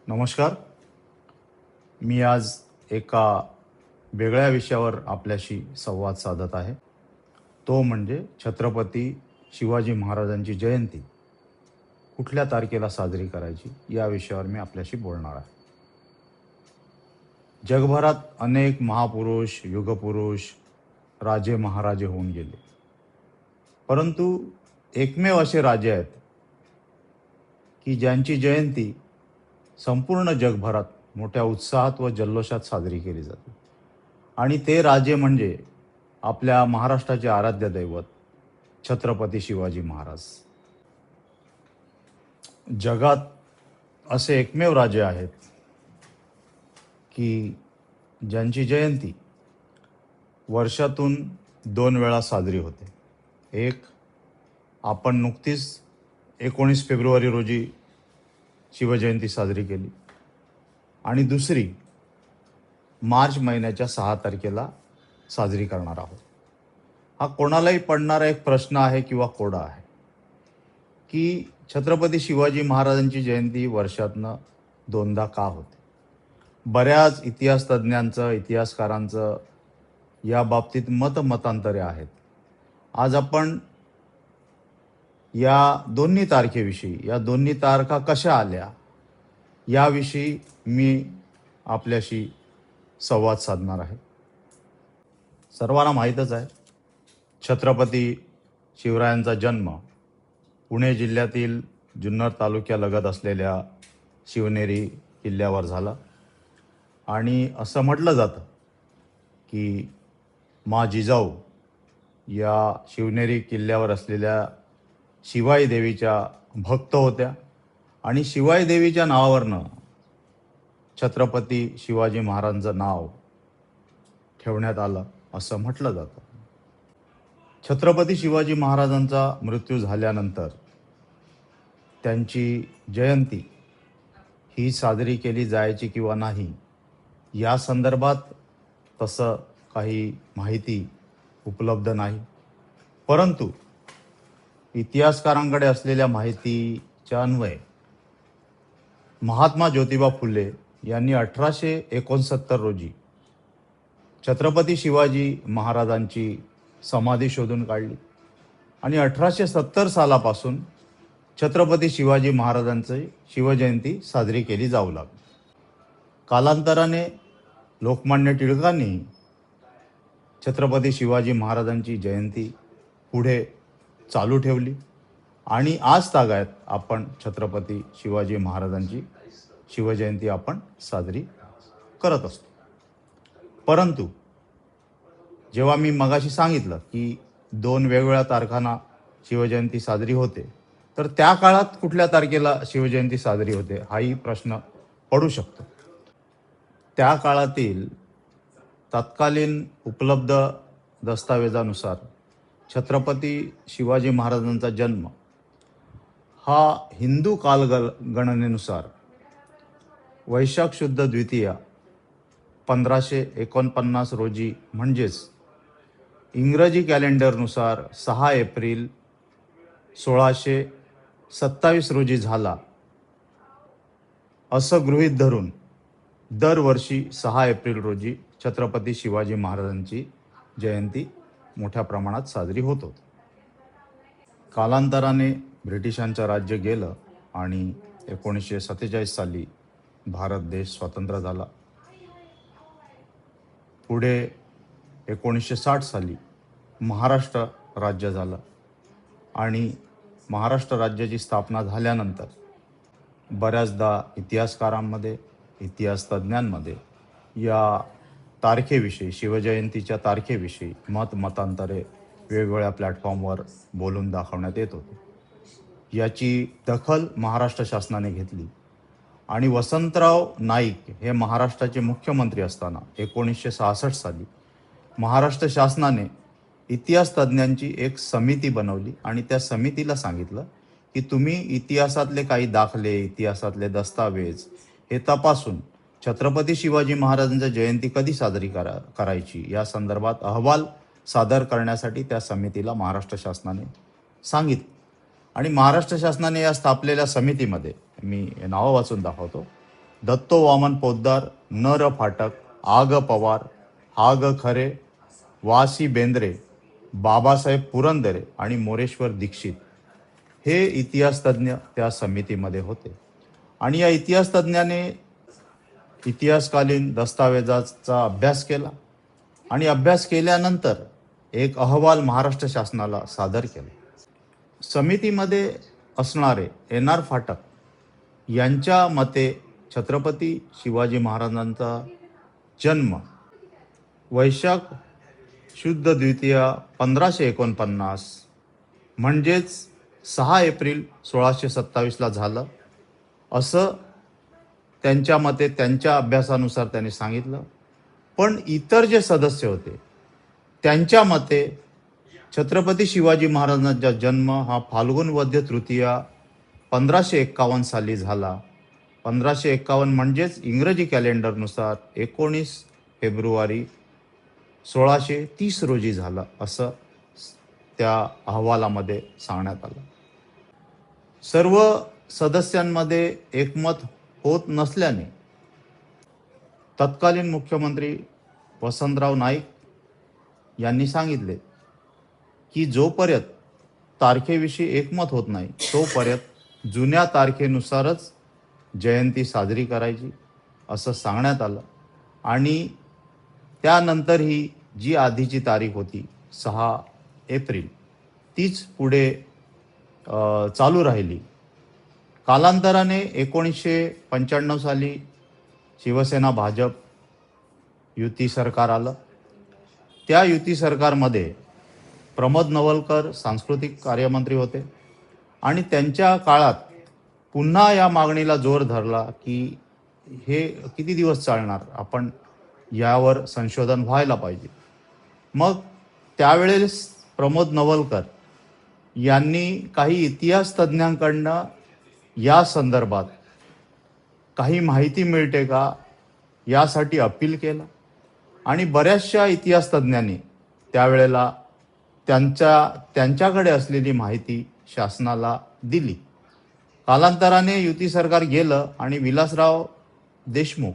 नमस्कार. मी आज एका वेगळ्या विषयावर आपल्याशी संवाद साधत आहे. तो म्हणजे छत्रपती शिवाजी महाराजांची जयंती कुठल्या तारखेला साजरी करायची या विषयावर मी आपल्याशी बोलणार आहे. जगभरात अनेक महापुरुष, युगपुरुष, राजे महाराजे होऊन गेले. परंतु एकमेव असे राजे आहेत की ज्यांची जयंती संपूर्ण जगभरात मोठ्या उत्साहात व जल्लोषात साजरी केली जाते. आणि ते राजे म्हणजे आपल्या महाराष्ट्राचे आराध्य दैवत छत्रपती शिवाजी महाराज. जगात असे एकमेव राजे आहेत की ज्यांची जयंती वर्षातून 2 वेळा साजरी होते. एक, आपण नुकतीच 19 फेब्रुवारी रोजी शिवजयंती साजरी केली आणि दुसरी मार्च महिन्याच्या 6 तारखेला साजरी करणार आहोत. हा कोणालाही पडणारा एक प्रश्न आहे किंवा कोडा आहे की छत्रपती शिवाजी महाराजांची जयंती वर्षातनं 2दा का होते. बऱ्याच इतिहासतज्ञांचं, इतिहासकारांचं या बाबतीत मतांतरे आहेत. आज आपण या दोन्ही तारखेविषयी, या दोन्ही तारखा कशा आल्या याविषयी मी आपल्याशी संवाद साधणार आहे. सर्वांना माहीतच आहे, छत्रपती शिवरायांचा जन्म पुणे जिल्ह्यातील जुन्नर तालुक्यालगत असलेल्या शिवनेरी किल्ल्यावर झाला. आणि असं म्हटलं जातं की मा जिजाऊ या शिवनेरी किल्ल्यावर असलेल्या शिवाई देवीच्या भक्त होत्या आणि शिवाई देवीच्या नावावरनं छत्रपती शिवाजी महाराजांचं नाव ठेवण्यात आलं असं म्हटलं जातं. छत्रपती शिवाजी महाराजांचा मृत्यू झाल्यानंतर त्यांची जयंती ही साजरी केली जायची किंवा नाही या संदर्भात तसं काही माहिती उपलब्ध नाही. परंतु इतिहासकारांकडे असलेल्या माहितीच्या अन्वये महात्मा ज्योतिबा फुले यांनी 1869 रोजी छत्रपती शिवाजी महाराजांची समाधी शोधून काढली आणि 1870 सालापासून छत्रपती शिवाजी महाराजांची शिवजयंती साजरी केली जाऊ लागली. कालांतराने लोकमान्य टिळकांनी छत्रपती शिवाजी महाराजांची जयंती पुढे चालू ठेवली आणि आज तागायत आपण छत्रपती शिवाजी महाराजांची शिवजयंती आपण साजरी करत असतो. परंतु जेव्हा मी मगाशी सांगितलं की 2 वेगवेगळ्या तारखांना शिवजयंती साजरी होते, तर त्या काळात कुठल्या तारखेला शिवजयंती साजरी होते हाही प्रश्न पडू शकतो. त्या काळातील तत्कालीन उपलब्ध दस्तावेजानुसार छत्रपती शिवाजी महाराजांचा जन्म हा हिंदू कालगणनेनुसार वैशाख शुद्ध द्वितीया 1549 रोजी, म्हणजेच इंग्रजी कॅलेंडरनुसार 6 एप्रिल 1627 रोजी झाला असं गृहीत धरून दरवर्षी 6 एप्रिल रोजी छत्रपती शिवाजी महाराजांची जयंती मोठ्या प्रमाणात साजरी होत होती. कालांतराने ब्रिटिशांचं राज्य गेलं आणि 1947 साली भारत देश स्वतंत्र झाला. पुढे 1960 साली महाराष्ट्र राज्य झालं आणि महाराष्ट्र राज्याची स्थापना झाल्यानंतर बऱ्याचदा इतिहासकारांमध्ये, इतिहासतज्ञांमध्ये या तारखेविषयी, शिवजयंतीच्या तारखेविषयी मतांतरे वेगवेगळ्या प्लॅटफॉर्मवर बोलून दाखवण्यात येत होते. याची दखल महाराष्ट्र शासनाने घेतली आणि वसंतराव नाईक हे महाराष्ट्राचे मुख्यमंत्री असताना 1966 साली महाराष्ट्र शासनाने इतिहास तज्ज्ञांची एक समिती बनवली आणि त्या समितीला सांगितलं की तुम्ही इतिहासातले काही दाखले, इतिहासातले दस्तावेज हे तपासून छत्रपती शिवाजी महाराजांची जयंती कधी साजरी करायची या संदर्भात अहवाल सादर करण्यासाठी त्या समितीला महाराष्ट्र शासनाने सांगितलं. आणि महाराष्ट्र शासनाने या स्थापलेल्या समितीमध्ये मी नावं वाचून दाखवतो दत्तो वामन पोद्दार, नर फाटक, आग पवार, हाग खरे, वासी बेंद्रे, बाबासाहेब पुरंदरे आणि मोरेश्वर दीक्षित हे इतिहास तज्ज्ञ त्या समितीमध्ये होते. आणि या इतिहास तज्ज्ञाने इतिहासकालीन दस्तावेजाचा अभ्यास केला आणि अभ्यास केल्यानंतर एक अहवाल महाराष्ट्र शासनाला सादर केला. समितीमध्ये असणारे एन.आर. फाटक यांच्या मते छत्रपती शिवाजी महाराजांचा जन्म वैशाख शुद्ध द्वितीया 1549 म्हणजेच 6 एप्रिल 1627ला झालं असं त्यांच्या मते त्यांच्या अभ्यासानुसार त्यांनी सांगितलं. पण इतर जे सदस्य होते त्यांच्या मते छत्रपती शिवाजी महाराजांचा जन्म हा फाल्गुन वद्य तृतीया 1551 साली झाला. 1551 म्हणजेच इंग्रजी कॅलेंडरनुसार 19 फेब्रुवारी 1630 रोजी झाला असं त्या अहवालामध्ये सांगण्यात आलं. सर्व सदस्यांमध्ये एकमत होत नसल्याने तत्कालीन मुख्यमंत्री वसंतराव नाईक यांनी सांगितले की जोपर्यंत तारखेविषयी एकमत होत नाही तोपर्यंत जुन्या तारखेनुसारच जयंती साजरी करायची असं सांगण्यात आलं. आणि त्यानंतरही जी आधीची तारीख होती 6 एप्रिल तीच पुढे चालू राहिली. कालांतराने 1995 साली शिवसेना भाजप युती सरकार आलं. त्या युती सरकारमध्ये प्रमोद नवलकर सांस्कृतिक कार्यमंत्री होते आणि त्यांच्या काळात पुन्हा या मागणीला जोर धरला की हे किती दिवस चालणार, आपण यावर संशोधन व्हायला पाहिजे. मग त्यावेळेस प्रमोद नवलकर यांनी काही इतिहास तज्ज्ञांकडनं या संदर्भात काही माहिती मिळते का यासाठी अपील केलं आणि बऱ्याचशा इतिहास तज्ज्ञांनी त्यावेळेला त्यांच्याकडे असलेली माहिती शासनाला दिली. कालांतराने युती सरकार गेलं आणि विलासराव देशमुख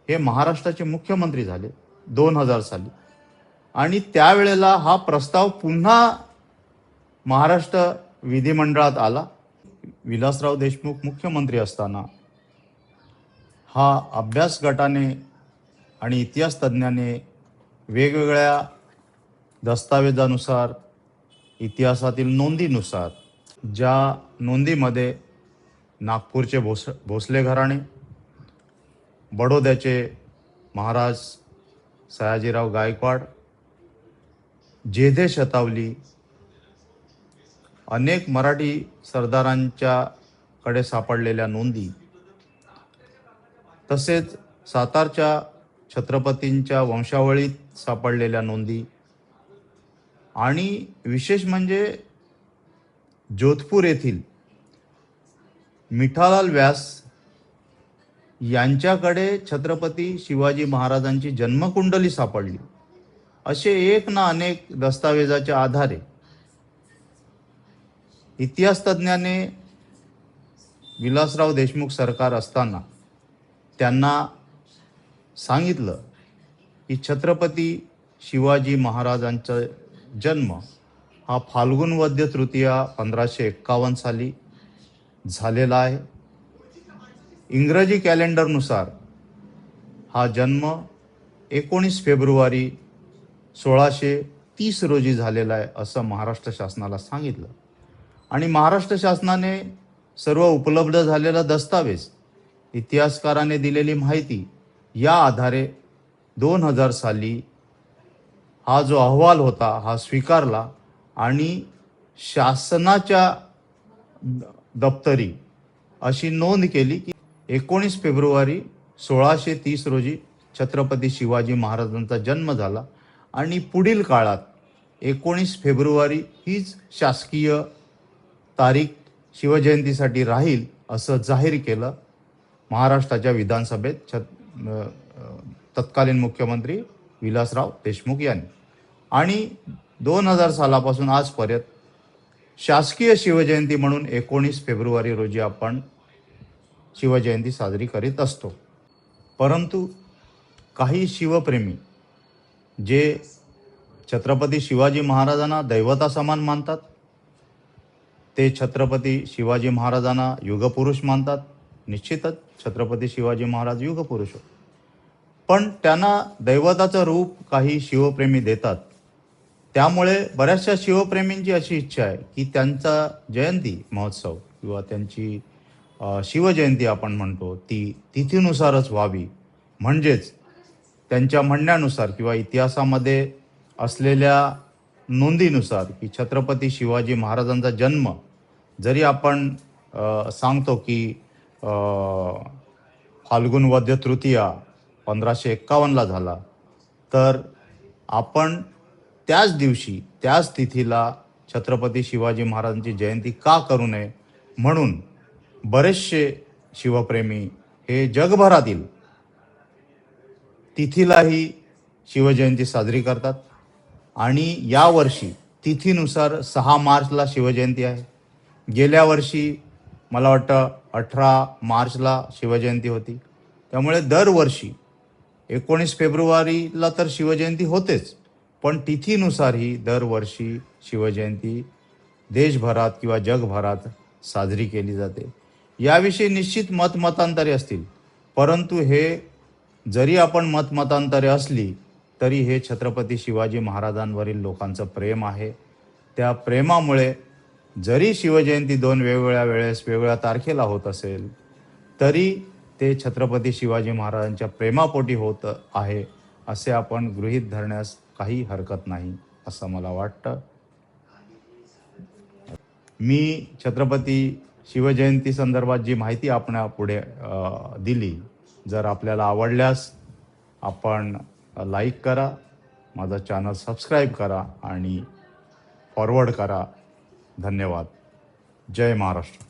हे महाराष्ट्राचे मुख्यमंत्री झाले 2000 साली. आणि त्यावेळेला हा प्रस्ताव पुन्हा महाराष्ट्र विधिमंडळात आला. विलासराव देशमुख मुख्यमंत्री असताना हा अभ्यास गटाने आणि इतिहास तज्ज्ञाने वेगवेगळ्या दस्तावेजानुसार इतिहासातील नोंदीनुसार ज्या नोंदीमध्ये नागपूरचे भोसले घराणे, बडोद्याचे महाराज सयाजीराव गायकवाड, जेधे शतावली, अनेक मराठी सरदारांच्याकडे सापडलेल्या नोंदी, तसेच सातारच्या छत्रपतींच्या वंशावळीत सापडलेल्या नोंदी आणि विशेष म्हणजे जोधपूर येथील मिठालाल व्यास यांच्याकडे छत्रपती शिवाजी महाराजांची जन्मकुंडली सापडली. असे एक ना अनेक दस्तावेजाच्या आधारे इतिहास तज्ज्ञाने विलासराव देशमुख सरकार असताना त्यांना सांगितलं की छत्रपती शिवाजी महाराजांचा जन्म हा फाल्गुन वद्य तृतीया 1551 साली झालेला आहे. इंग्रजी कॅलेंडरनुसार हा जन्म 19 फेब्रुवारी 1630 रोजी झालेला आहे असं महाराष्ट्र शासनाला सांगितलं. आणि महाराष्ट्र शासनाने सर्व उपलब्ध झालेला दस्तावेज, इतिहासकाराने दिलेली माहिती या आधारे 2000 साली हा जो अहवाल होता हा स्वीकारला आणि शासनाच्या दप्तरी अशी नोंद केली की 19 फेब्रुवारी 1630 रोजी छत्रपती शिवाजी महाराजांचा जन्म झाला आणि पुढील काळात 19 फेब्रुवारी हीच शासकीय तारीख शिवजयंतीसाठी राहील असं जाहीर केलं महाराष्ट्राच्या विधानसभेत तत्कालीन मुख्यमंत्री विलासराव देशमुख यांनी. आणि 2000 सालापासून आजपर्यंत शासकीय शिवजयंती म्हणून 19 फेब्रुवारी रोजी आपण शिवजयंती साजरी करीत असतो. परंतु काही शिवप्रेमी जे छत्रपती शिवाजी महाराजांना दैवतासमान मानतात, ते छत्रपती शिवाजी महाराजांना युगपुरुष मानतात. निश्चितच छत्रपती शिवाजी महाराज युगपुरुष होते. पण त्यांना दैवताचं रूप काही शिवप्रेमी देतात. त्यामुळे बऱ्याचशा शिवप्रेमींची अशी इच्छा आहे की त्यांचा जयंती महोत्सव किंवा त्यांची शिवजयंती आपण म्हणतो ती तिथीनुसारच व्हावी. म्हणजेच त्यांच्या म्हणण्यानुसार किंवा इतिहासामध्ये असलेल्या नोंदीनुसार की छत्रपती शिवाजी महाराजांचा जन्म जरी आपण सांगतो की फाल्गुन वद्य तृतीया 1551ला झाला, तर आपण त्याच दिवशी त्याच तिथीला छत्रपती शिवाजी महाराजांची जयंती का करू नये म्हणून बरेचसे शिवप्रेमी हे जगभरातील तिथीलाही शिवजयंती साजरी करतात. आणि यावर्षी तिथीनुसार 6 मार्चला शिवजयंती आहे. गेल्या वर्षी मला वाटतं 18 मार्चला शिवजयंती होती. त्यामुळे दरवर्षी 19 फेब्रुवारीला तर शिवजयंती होतेच, पण तिथीनुसारही दरवर्षी शिवजयंती देशभरात किंवा जगभरात साजरी केली जाते. याविषयी निश्चित मतमतांतरे असतील, परंतु हे जरी आपण मतमतांतरे असली तरी हे छत्रपती शिवाजी महाराजांवरील लोकांचं प्रेम आहे. त्या प्रेमामुळे जरी शिवजयंती 2 वेगवेगळ्या वेळेस वेगवेगळ्या तारखेला होत असेल तरी ते छत्रपती शिवाजी महाराजांच्या प्रेमापोटी होत आहे असे आपण गृहीत धरण्यास काही हरकत नाही असं मला वाटतं. मी छत्रपती शिवजयंती संदर्भात जी माहिती आपण पुढे दिली, जर आपल्याला आवडल्यास आपण लाईक करा, माझा चॅनल सबस्क्राईब करा आणि फॉरवर्ड करा. धन्यवाद. जय महाराष्ट्र.